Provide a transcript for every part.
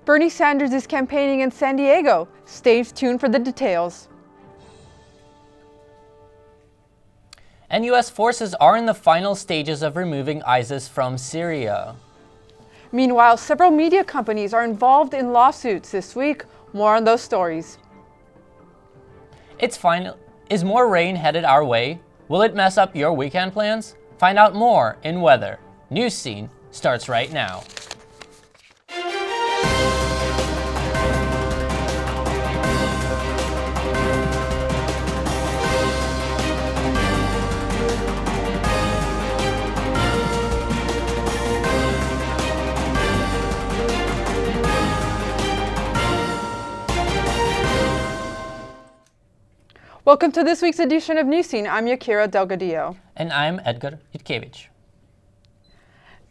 Bernie Sanders is campaigning in San Diego. Stay tuned for the details. And U.S. forces are in the final stages of removing ISIS from Syria. Meanwhile, several media companies are involved in lawsuits this week. More on those stories. It's final. Is more rain headed our way? Will it mess up your weekend plans? Find out more in weather. Newscene starts right now. Welcome to this week's edition of Newscene. I'm Yakira Delgadillo. And I'm Edgar Yutkevich.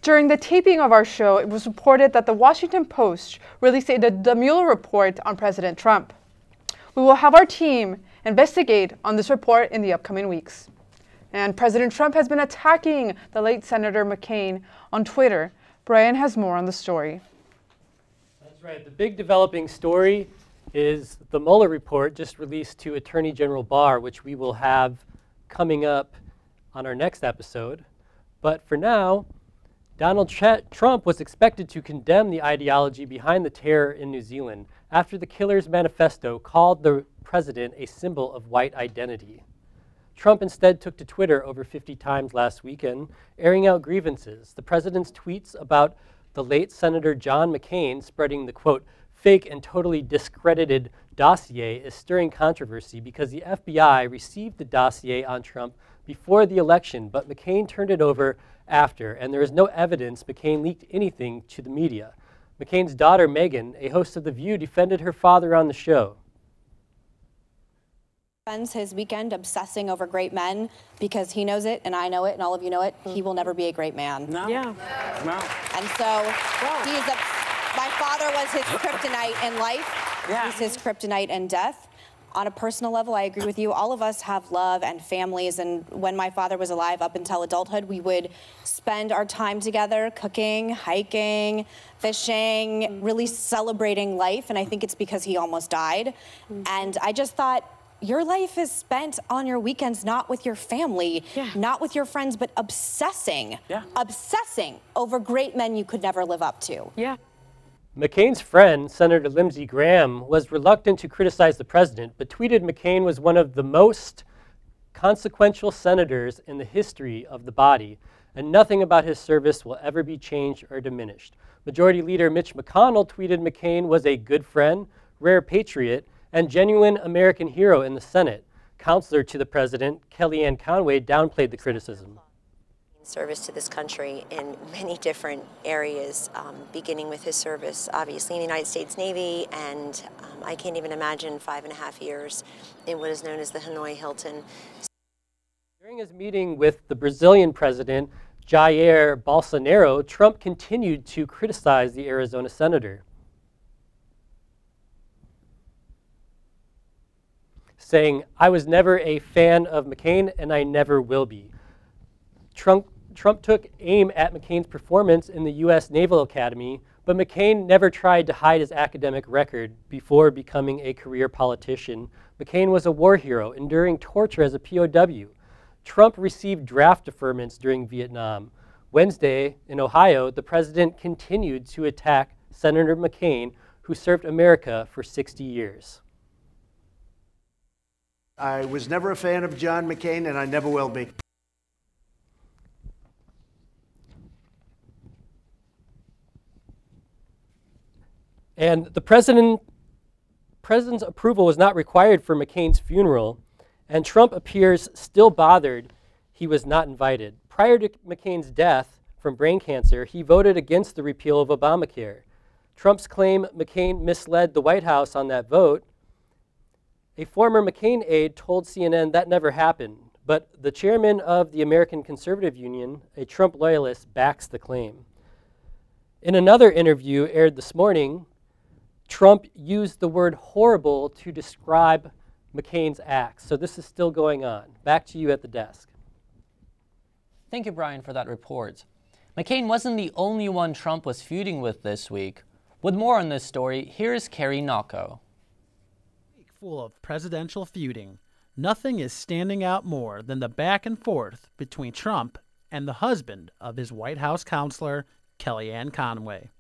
During the taping of our show, it was reported that the Washington Post released the Mueller report on President Trump. We will have our team investigate on this report in the upcoming weeks. And President Trump has been attacking the late Senator McCain on Twitter. Brian has more on the story. That's right. The big developing story is the Mueller report just released to Attorney General Barr, which we will have coming up on our next episode. But for now, Donald Trump was expected to condemn the ideology behind the terror in New Zealand after the killer's manifesto called the president a symbol of white identity. Trump instead took to Twitter over 50 times last weekend, airing out grievances. The president's tweets about the late Senator John McCain spreading the, quote, fake and totally discredited dossier is stirring controversy because the FBI received the dossier on Trump before the election, but McCain turned it over after, and there is no evidence McCain leaked anything to the media. McCain's daughter, Meghan, a host of The View, defended her father on the show. Spends his weekend obsessing over great men because he knows it and I know it and all of you know it. He will never be a great man. No. Yeah. No. And so he's my father was his kryptonite in life. Yeah. He's his kryptonite in death. On a personal level, I agree with you. All of us have love and families. And when my father was alive up until adulthood, we would spend our time together cooking, hiking, fishing, really celebrating life. And I think it's because he almost died. And I just thought, your life is spent on your weekends, not with your family, not with your friends, but obsessing over great men you could never live up to. Yeah. McCain's friend, Senator Lindsey Graham, was reluctant to criticize the president, but tweeted McCain was one of the most consequential senators in the history of the body, and nothing about his service will ever be changed or diminished. Majority Leader Mitch McConnell tweeted McCain was a good friend, rare patriot, and genuine American hero in the Senate. Counselor to the president, Kellyanne Conway, downplayed the criticism. Service to this country in many different areas, beginning with his service, obviously, in the United States Navy, and I can't even imagine 5.5 years in what is known as the Hanoi Hilton. During his meeting with the Brazilian president, Jair Bolsonaro, Trump continued to criticize the Arizona senator, saying, "I was never a fan of McCain, and I never will be." Trump took aim at McCain's performance in the U.S. Naval Academy, but McCain never tried to hide his academic record before becoming a career politician. McCain was a war hero, enduring torture as a POW. Trump received draft deferments during Vietnam. Wednesday, in Ohio, the president continued to attack Senator McCain, who served America for 60 years. I was never a fan of John McCain, and I never will be. And the president's approval was not required for McCain's funeral, and Trump appears still bothered he was not invited. Prior to McCain's death from brain cancer, he voted against the repeal of Obamacare. Trump's claim McCain misled the White House on that vote. A former McCain aide told CNN that never happened, but the chairman of the American Conservative Union, a Trump loyalist, backs the claim. In another interview aired this morning, Trump used the word horrible to describe McCain's acts. So this is still going on. Back to you at the desk. Thank you, Brian, for that report. McCain wasn't the only one Trump was feuding with this week. With more on this story, here's Carrie Nocco. Full of presidential feuding, nothing is standing out more than the back and forth between Trump and the husband of his White House counselor, Kellyanne Conway.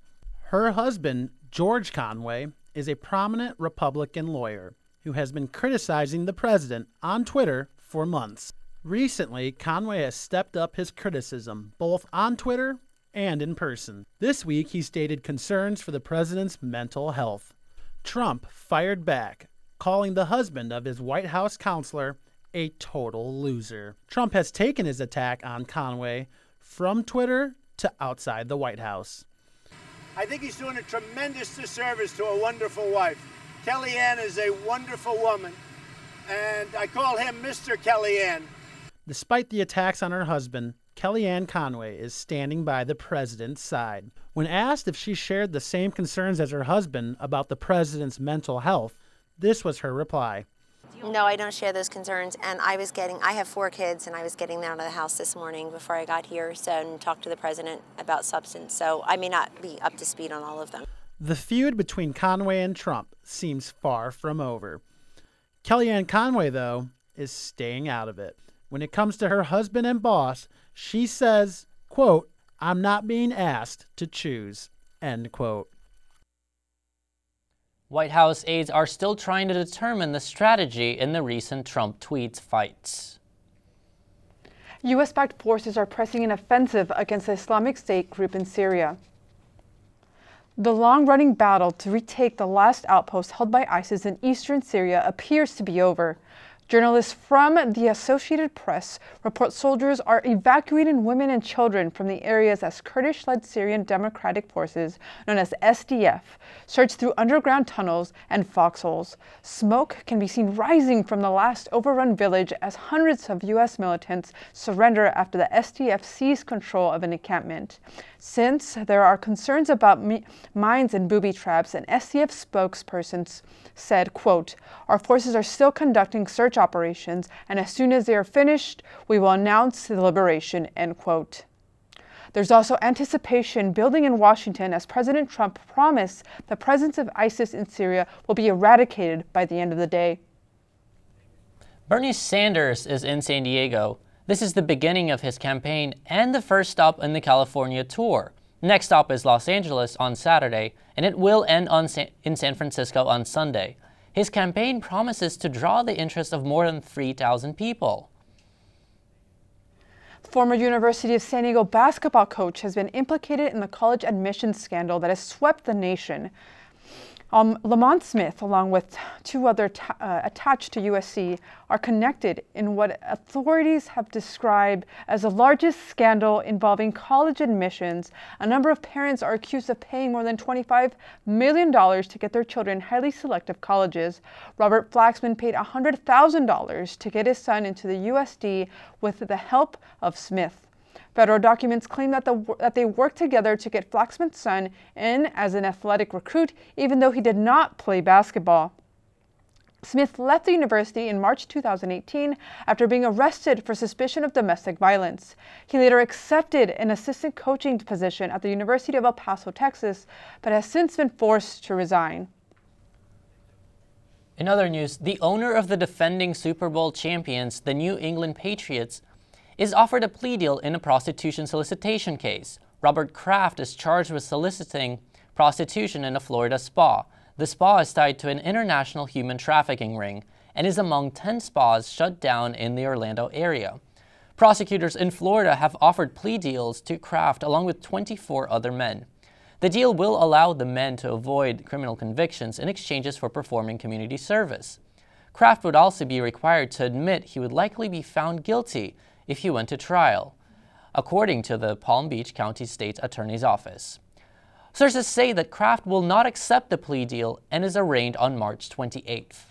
Her husband, George Conway, is a prominent Republican lawyer who has been criticizing the president on Twitter for months. Recently, Conway has stepped up his criticism both on Twitter and in person. This week, he stated concerns for the president's mental health. Trump fired back, calling the husband of his White House counselor a total loser. Trump has taken his attack on Conway from Twitter to outside the White House. I think he's doing a tremendous disservice to a wonderful wife. Kellyanne is a wonderful woman, and I call him Mr. Kellyanne. Despite the attacks on her husband, Kellyanne Conway is standing by the president's side. When asked if she shared the same concerns as her husband about the president's mental health, this was her reply. No, I don't share those concerns, and I have 4 kids, and I was getting them out of the house this morning before I got here, and talked to the president about substance, so I may not be up to speed on all of them. The feud between Conway and Trump seems far from over. Kellyanne Conway, though, is staying out of it. When it comes to her husband and boss, she says, quote, "I'm not being asked to choose," end quote. White House aides are still trying to determine the strategy in the recent Trump tweets fights. U.S.-backed forces are pressing an offensive against the Islamic State group in Syria. The long-running battle to retake the last outpost held by ISIS in eastern Syria appears to be over. Journalists from the Associated Press report soldiers are evacuating women and children from the areas as Kurdish-led Syrian Democratic Forces, known as SDF, search through underground tunnels and foxholes. Smoke can be seen rising from the last overrun village as hundreds of U.S. militants surrender after the SDF seized control of an encampment. Since there are concerns about mines and booby traps, an SDF spokesperson said, quote, "Our forces are still conducting search operations, and as soon as they are finished, we will announce the liberation," end quote. There's also anticipation building in Washington as President Trump promised the presence of ISIS in Syria will be eradicated by the end of the day. Bernie Sanders is in San Diego. This is the beginning of his campaign and the first stop in the California tour. Next stop is Los Angeles on Saturday, and it will end in San Francisco on Sunday. His campaign promises to draw the interest of more than 3,000 people. Former University of San Diego basketball coach has been implicated in the college admissions scandal that has swept the nation. Lamont Smith, along with 2 others attached to USC, are connected in what authorities have described as the largest scandal involving college admissions. A number of parents are accused of paying more than $25 million to get their children highly selective colleges. Robert Flaxman paid $100,000 to get his son into the USD with the help of Smith. Federal documents claim that they worked together to get Flaxman's son in as an athletic recruit, even though he did not play basketball. Smith left the university in March 2018 after being arrested for suspicion of domestic violence. He later accepted an assistant coaching position at the University of El Paso, Texas, but has since been forced to resign. In other news, the owner of the defending Super Bowl champions, the New England Patriots, is offered a plea deal in a prostitution solicitation case. Robert Kraft is charged with soliciting prostitution in a Florida spa. The spa is tied to an international human trafficking ring and is among 10 spas shut down in the Orlando area. Prosecutors in Florida have offered plea deals to Kraft along with 24 other men. The deal will allow the men to avoid criminal convictions in exchanges for performing community service. Kraft would also be required to admit he would likely be found guilty if he went to trial, according to the Palm Beach County State's Attorney's Office. Sources say that Kraft will not accept the plea deal and is arraigned on March 28th.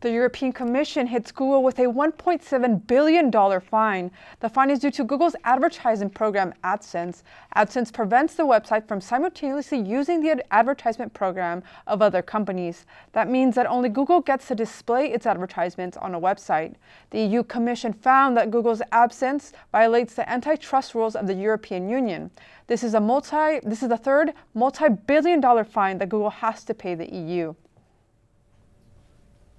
The European Commission hits Google with a $1.7 billion fine. The fine is due to Google's advertising program AdSense. AdSense prevents the website from simultaneously using the advertisement program of other companies. That means that only Google gets to display its advertisements on a website. The EU Commission found that Google's AdSense violates the antitrust rules of the European Union. This is the third multi-billion-dollar fine that Google has to pay the EU.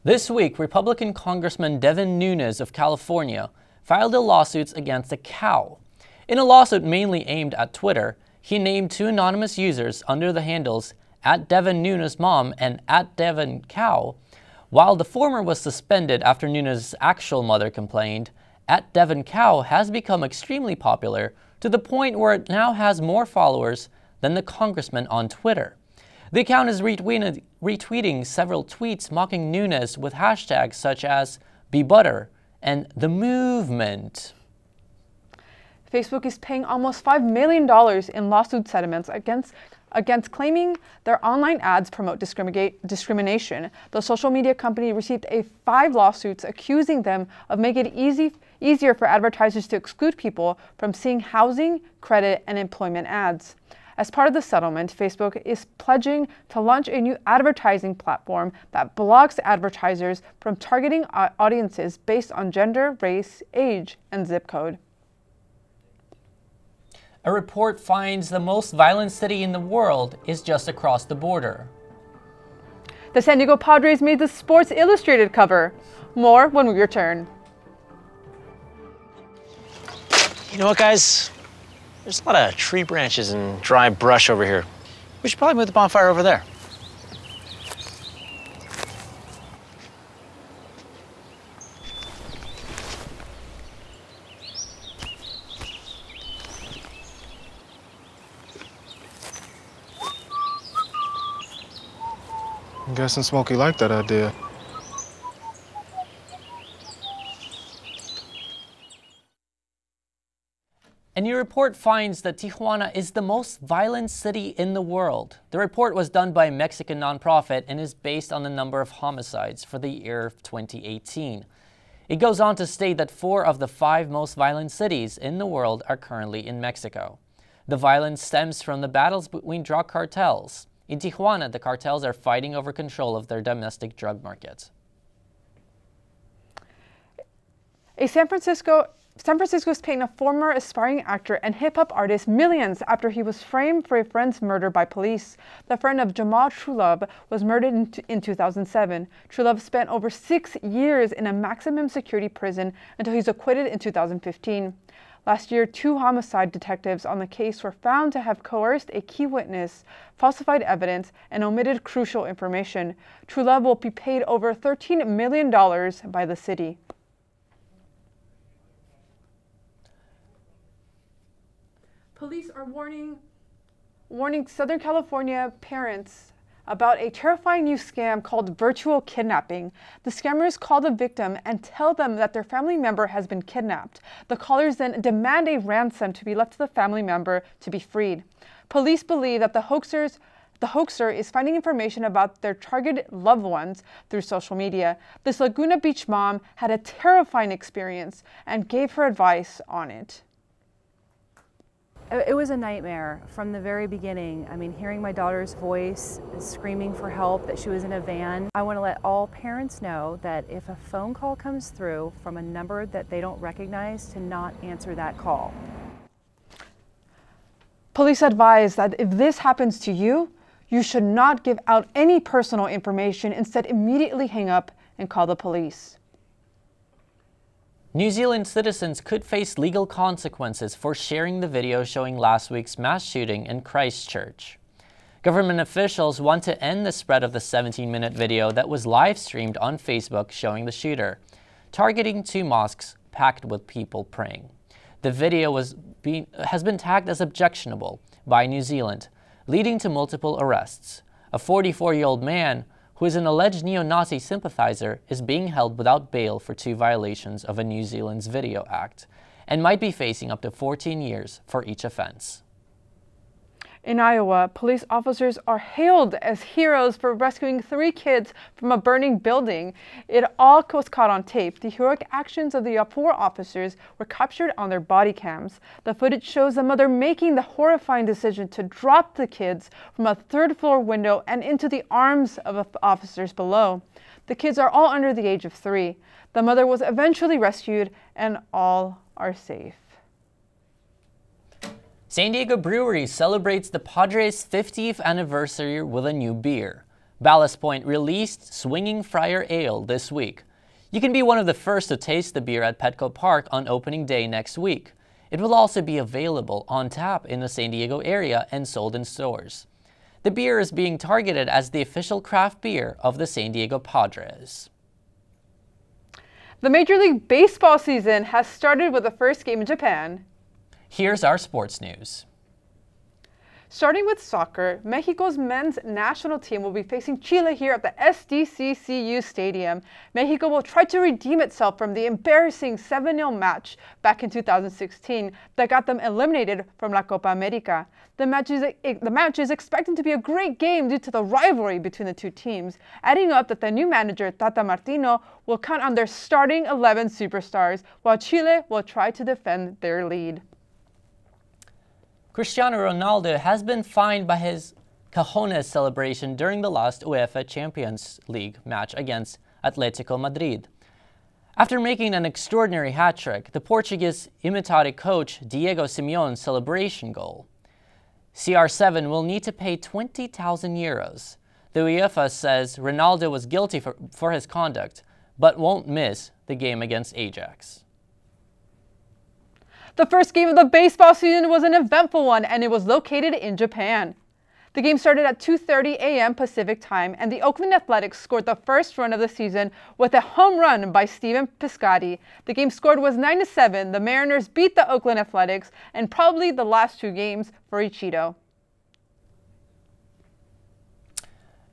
This week, Republican Congressman Devin Nunes of California filed a lawsuit against a cow. In a lawsuit mainly aimed at Twitter, he named two anonymous users under the handles @DevinNunesMom and @DevinCow. While the former was suspended after Nunes' actual mother complained, @DevinCow has become extremely popular to the point where it now has more followers than the congressman on Twitter. The account is retweeting several tweets mocking Nunes with hashtags such as #BeButter and #The Movement. Facebook is paying almost $5 million in lawsuit settlements against claiming their online ads promote discrimination. The social media company received 5 lawsuits accusing them of making it easier for advertisers to exclude people from seeing housing, credit, and employment ads. As part of the settlement, Facebook is pledging to launch a new advertising platform that blocks advertisers from targeting audiences based on gender, race, age, and zip code. A report finds the most violent city in the world is just across the border. The San Diego Padres made the Sports Illustrated cover. More when we return. You know what, guys? There's a lot of tree branches and dry brush over here. We should probably move the bonfire over there. I'm guessing Smokey liked that idea. A new report finds that Tijuana is the most violent city in the world. The report was done by a Mexican nonprofit and is based on the number of homicides for the year 2018. It goes on to state that 4 of the 5 most violent cities in the world are currently in Mexico. The violence stems from the battles between drug cartels. In Tijuana, the cartels are fighting over control of their domestic drug market. San Francisco is paying a former aspiring actor and hip-hop artist millions after he was framed for a friend's murder by police. The friend of Jamal Trulove was murdered in 2007. Trulove spent over 6 years in a maximum security prison until he's acquitted in 2015. Last year, 2 homicide detectives on the case were found to have coerced a key witness, falsified evidence, and omitted crucial information. Trulove will be paid over $13 million by the city. Police are warning Southern California parents about a terrifying new scam called virtual kidnapping. The scammers call the victim and tell them that their family member has been kidnapped. The callers then demand a ransom to be left to the family member to be freed. Police believe that the hoaxer is finding information about their targeted loved ones through social media. This Laguna Beach mom had a terrifying experience and gave her advice on it. It was a nightmare from the very beginning. I mean, hearing my daughter's voice, screaming for help, that she was in a van. I want to let all parents know that if a phone call comes through from a number that they don't recognize, to not answer that call. Police advise that if this happens to you, you should not give out any personal information. Instead, immediately hang up and call the police. New Zealand citizens could face legal consequences for sharing the video showing last week's mass shooting in Christchurch. Government officials want to end the spread of the 17-minute video that was live-streamed on Facebook showing the shooter, targeting 2 mosques packed with people praying. The video has been tagged as objectionable by New Zealand, leading to multiple arrests. A 44-year-old man who is an alleged neo-Nazi sympathizer, is being held without bail for 2 violations of a New Zealand's Video Act and might be facing up to 14 years for each offense. In Iowa, police officers are hailed as heroes for rescuing 3 kids from a burning building. It all was caught on tape. The heroic actions of the 4 officers were captured on their body cams. The footage shows the mother making the horrifying decision to drop the kids from a 3rd-floor window and into the arms of officers below. The kids are all under the age of 3. The mother was eventually rescued and all are safe. San Diego Brewery celebrates the Padres' 50th anniversary with a new beer. Ballast Point released Swinging Friar Ale this week. You can be one of the first to taste the beer at Petco Park on opening day next week. It will also be available on tap in the San Diego area and sold in stores. The beer is being targeted as the official craft beer of the San Diego Padres. The Major League Baseball season has started with the first game in Japan. Here's our sports news. Starting with soccer, Mexico's men's national team will be facing Chile here at the SDCCU Stadium. Mexico will try to redeem itself from the embarrassing 7-0 match back in 2016 that got them eliminated from La Copa America. The match is expected to be a great game due to the rivalry between the two teams, adding up that the new manager, Tata Martino, will count on their starting 11 superstars, while Chile will try to defend their lead. Cristiano Ronaldo has been fined by his Cajones celebration during the last UEFA Champions League match against Atletico Madrid. After making an extraordinary hat-trick, the Portuguese imitated coach Diego Simeone's celebration goal. CR7 will need to pay 20,000 euros. The UEFA says Ronaldo was guilty for his conduct, but won't miss the game against Ajax. The first game of the baseball season was an eventful one, and it was located in Japan. The game started at 2:30 a.m. Pacific time, and the Oakland Athletics scored the first run of the season with a home run by Steven Piscotty. The game scored was 9-7. The Mariners beat the Oakland Athletics, and probably the last two games for Ichiro.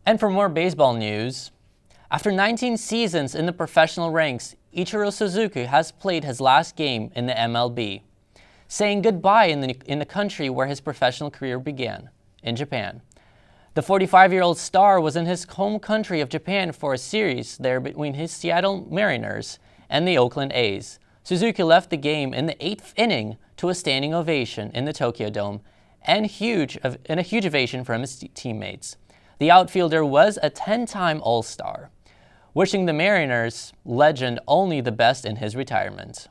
And for more baseball news, after 19 seasons in the professional ranks, Ichiro Suzuki has played his last game in the MLB, saying goodbye in the country where his professional career began, in Japan. The 45-year-old star was in his home country of Japan for a series there between his Seattle Mariners and the Oakland A's. Suzuki left the game in the 8th inning to a standing ovation in the Tokyo Dome and a huge ovation from his teammates. The outfielder was a 10-time All-Star, wishing the Mariners legend only the best in his retirement.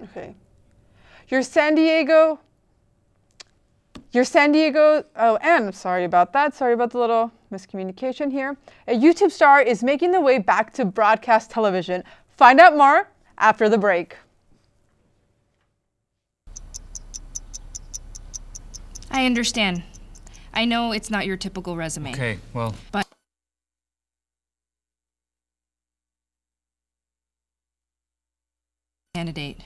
Okay. Your San Diego, oh, and sorry about that. Sorry about the little miscommunication here. A YouTube star is making the way back to broadcast television. Find out more after the break. I understand. I know it's not your typical resume. Okay, well. But candidate.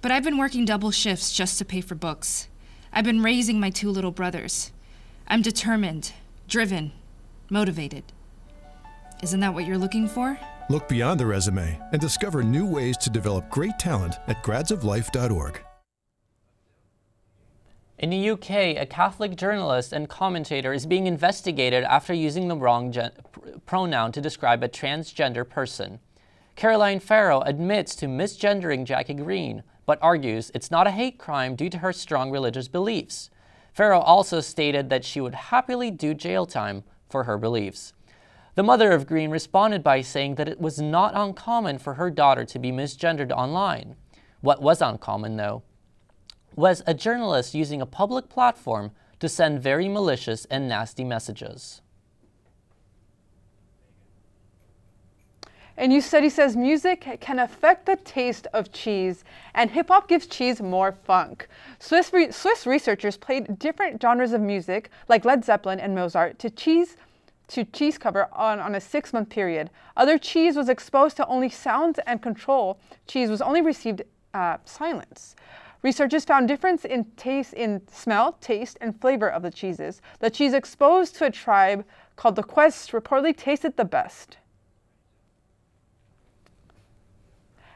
But I've been working double shifts just to pay for books. I've been raising my 2 little brothers. I'm determined, driven, motivated. Isn't that what you're looking for? Look beyond the resume and discover new ways to develop great talent at gradsoflife.org. In the UK, a Catholic journalist and commentator is being investigated after using the wrong pronoun to describe a transgender person. Caroline Farrow admits to misgendering Jackie Green, but argues it's not a hate crime due to her strong religious beliefs. Farrow also stated that she would happily do jail time for her beliefs. The mother of Green responded by saying that it was not uncommon for her daughter to be misgendered online. What was uncommon, though, was a journalist using a public platform to send very malicious and nasty messages. A new study says music can affect the taste of cheese, and hip-hop gives cheese more funk. Swiss researchers played different genres of music, like Led Zeppelin and Mozart, to cheese cover on a 6-month period. Other cheese was exposed to only sounds, and control cheese was only received silence. Researchers found difference in taste, in smell, taste, and flavor of the cheeses. The cheese exposed to a tribe called the Quest reportedly tasted the best.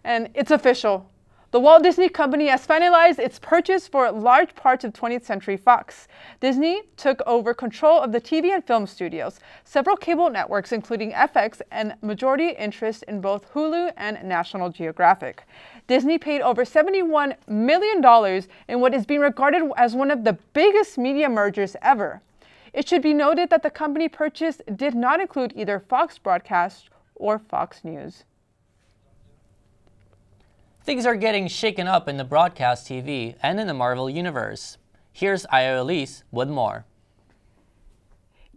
And it's official. The Walt Disney Company has finalized its purchase for large parts of 20th Century Fox. Disney took over control of the TV and film studios, several cable networks including FX, and majority interest in both Hulu and National Geographic. Disney paid over $71 million in what is being regarded as one of the biggest media mergers ever. It should be noted that the company purchase did not include either Fox Broadcast or Fox News. Things are getting shaken up in the broadcast TV and in the Marvel Universe. Here's Aya Elise with more.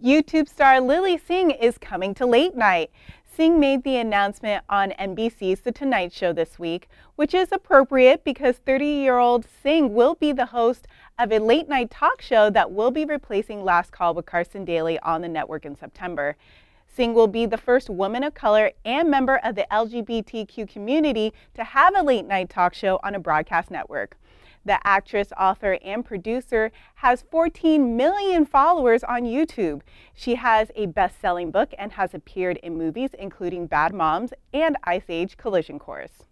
YouTube star Lily Singh is coming to late night. Singh made the announcement on NBC's The Tonight Show this week, which is appropriate because 30-year-old Singh will be the host of a late-night talk show that will be replacing Last Call with Carson Daly on the network in September. Singh will be the first woman of color and member of the LGBTQ community to have a late-night talk show on a broadcast network. The actress, author, and producer has 14 million followers on YouTube. She has a best-selling book and has appeared in movies including Bad Moms and Ice Age Collision Course.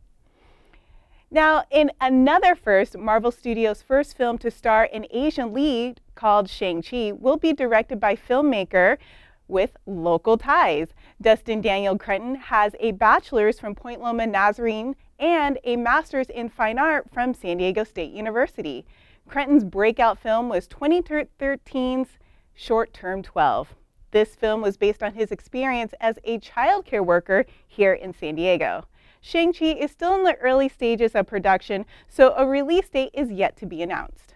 Now, in another first, Marvel Studios' first film to star an Asian lead called Shang-Chi will be directed by filmmaker with local ties. Dustin Daniel Cretton has a bachelor's from Point Loma Nazarene and a master's in fine art from San Diego State University. Cretton's breakout film was 2013's Short Term 12. This film was based on his experience as a child care worker here in San Diego. Shang-Chi is still in the early stages of production, so a release date is yet to be announced.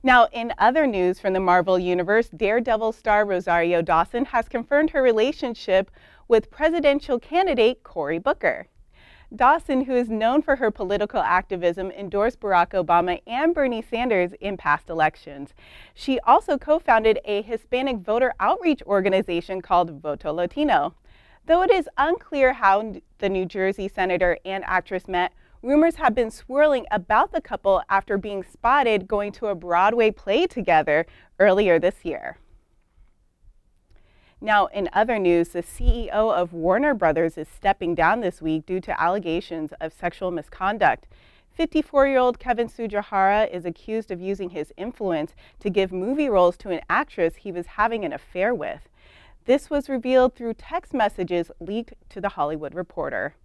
Now, in other news from the Marvel Universe, Daredevil star Rosario Dawson has confirmed her relationship with presidential candidate Cory Booker. Dawson, who is known for her political activism, endorsed Barack Obama and Bernie Sanders in past elections. She also co-founded a Hispanic voter outreach organization called Voto Latino. Though it is unclear how the New Jersey senator and actress met, rumors have been swirling about the couple after being spotted going to a Broadway play together earlier this year. Now, in other news, the CEO of Warner Brothers is stepping down this week due to allegations of sexual misconduct. 54-year-old Kevin Tsujihara is accused of using his influence to give movie roles to an actress he was having an affair with. This was revealed through text messages leaked to The Hollywood Reporter.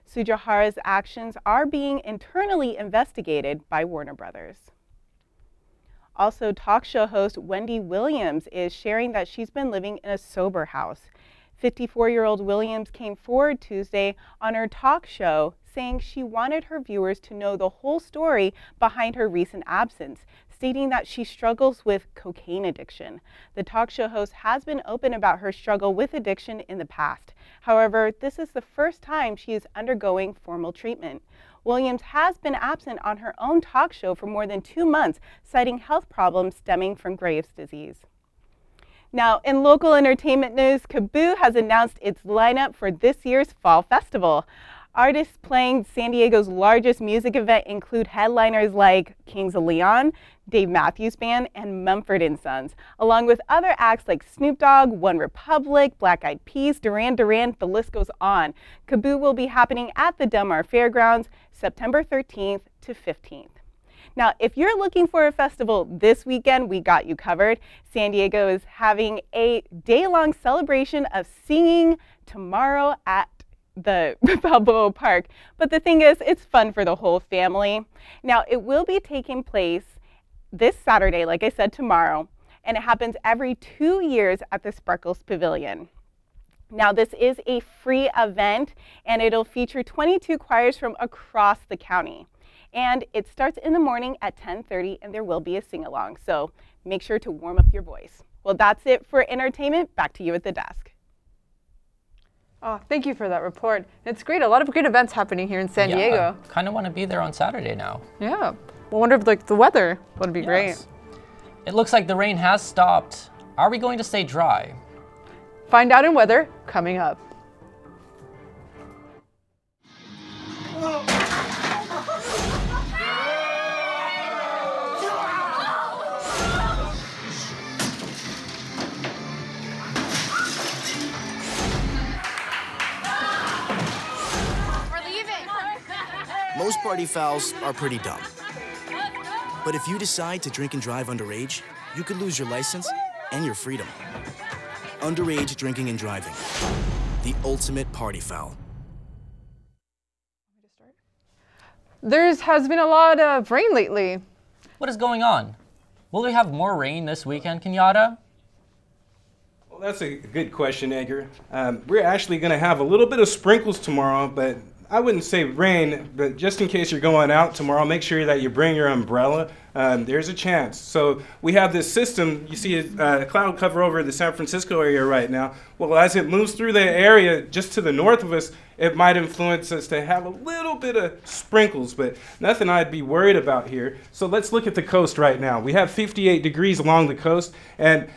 Tsujihara's actions are being internally investigated by Warner Brothers. Also, talk show host Wendy Williams is sharing that she's been living in a sober house. 54-year-old Williams came forward Tuesday on her talk show saying she wanted her viewers to know the whole story behind her recent absence, stating that she struggles with cocaine addiction. The talk show host has been open about her struggle with addiction in the past. However, this is the first time she is undergoing formal treatment. Williams has been absent on her own talk show for more than 2 months, citing health problems stemming from Graves' disease. Now, in local entertainment news, KAABOO has announced its lineup for this year's Fall Festival. Artists playing San Diego's largest music event include headliners like Kings of Leon, Dave Matthews Band, and Mumford & Sons, along with other acts like Snoop Dogg, One Republic, Black Eyed Peas, Duran Duran, the list goes on. KAABOO will be happening at the Del Mar Fairgrounds September 13th to 15th. Now, if you're looking for a festival this weekend, we got you covered. San Diego is having a day-long celebration of singing tomorrow at the Balboa Park. But the thing is, it's fun for the whole family. Now, it will be taking place this Saturday, like I said, tomorrow, and it happens every 2 years at the Sparkles Pavilion. Now, this is a free event, and it'll feature 22 choirs from across the county. And it starts in the morning at 10:30, and there will be a sing-along, so make sure to warm up your voice. Well, that's it for entertainment. Back to you at the desk. Oh, thank you for that report. It's great. A lot of good events happening here in San Diego. Kind of want to be there on Saturday now. Yeah. I wonder if the weather would be great. It looks like the rain has stopped. Are we going to stay dry? Find out in weather coming up. Most party fouls are pretty dumb. But if you decide to drink and drive underage, you could lose your license and your freedom. Underage drinking and driving. The ultimate party foul. There has been a lot of rain lately. What is going on? Will we have more rain this weekend, Kenyatta? Well, that's a good question, Edgar. We're actually going to have a little bit of sprinkles tomorrow, but I wouldn't say rain, but just in case you're going out tomorrow, make sure that you bring your umbrella. There's a chance. So we have this system. You see a cloud cover over the San Francisco area right now. Well, as it moves through the area just to the north of us, it might influence us to have a little bit of sprinkles, but nothing I'd be worried about here. So let's look at the coast right now. We have 58 degrees along the coast, and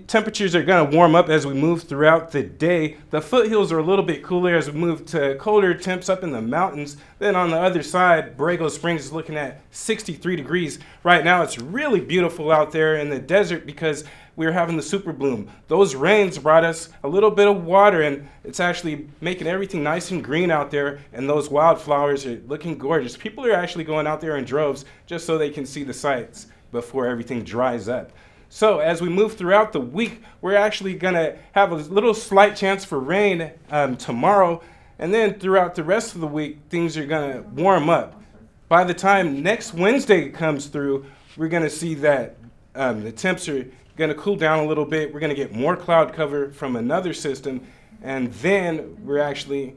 temperatures are going to warm up as we move throughout the day. The foothills are a little bit cooler as we move to colder temps up in the mountains. Then on the other side, Borrego Springs is looking at 63 degrees. Right now it's really beautiful out there in the desert because we're having the super bloom. Those rains brought us a little bit of water, and it's actually making everything nice and green out there, and those wildflowers are looking gorgeous. People are actually going out there in droves just so they can see the sights before everything dries up. So as we move throughout the week, we're actually going to have a little slight chance for rain tomorrow, and then throughout the rest of the week, things are going to warm up. By the time next Wednesday comes through, we're going to see that the temps are going to cool down a little bit. We're going to get more cloud cover from another system, and then we're actually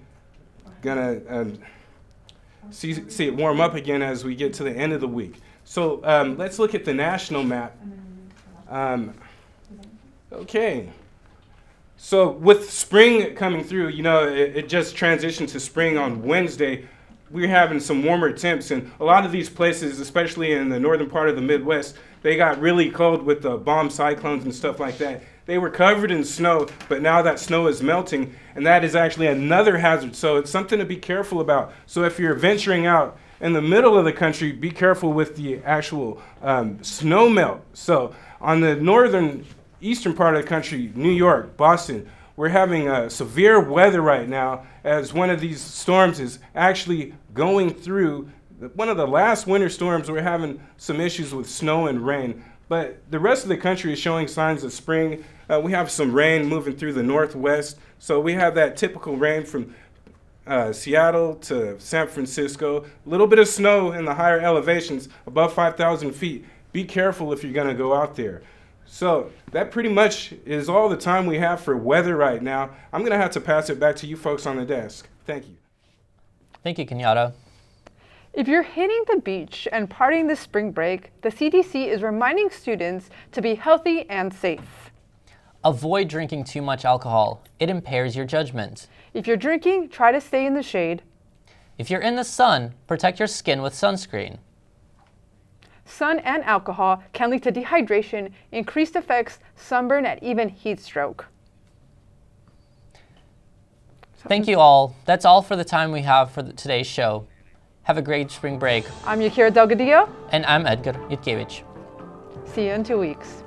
going to see it warm up again as we get to the end of the week. So let's look at the national map. Okay, so with spring coming through, you know, it just transitioned to spring on Wednesday. We're having some warmer temps, and a lot of these places, especially in the northern part of the Midwest, they got really cold with the bomb cyclones and stuff like that. They were covered in snow, but now that snow is melting, and that is actually another hazard, so it's something to be careful about. So if you're venturing out in the middle of the country, be careful with the actual snow melt. So on the northern eastern part of the country, New York, Boston, we're having severe weather right now as one of these storms is actually going through. One of the last winter storms, we're having some issues with snow and rain. But the rest of the country is showing signs of spring. We have some rain moving through the northwest. So we have that typical rain from Seattle to San Francisco. A little bit of snow in the higher elevations above 5,000 feet. Be careful if you're going to go out there. So that pretty much is all the time we have for weather right now. I'm going to have to pass it back to you folks on the desk. Thank you. Thank you, Kenyatta. If you're hitting the beach and partying this spring break, the CDC is reminding students to be healthy and safe. Avoid drinking too much alcohol. It impairs your judgment. If you're drinking, try to stay in the shade. If you're in the sun, protect your skin with sunscreen. Sun and alcohol can lead to dehydration, increased effects, sunburn, and even heat stroke. Thank you all. That's all for the time we have for today's show. Have a great spring break. I'm Yakira Delgadillo. And I'm Edgar Yudkevich. See you in 2 weeks.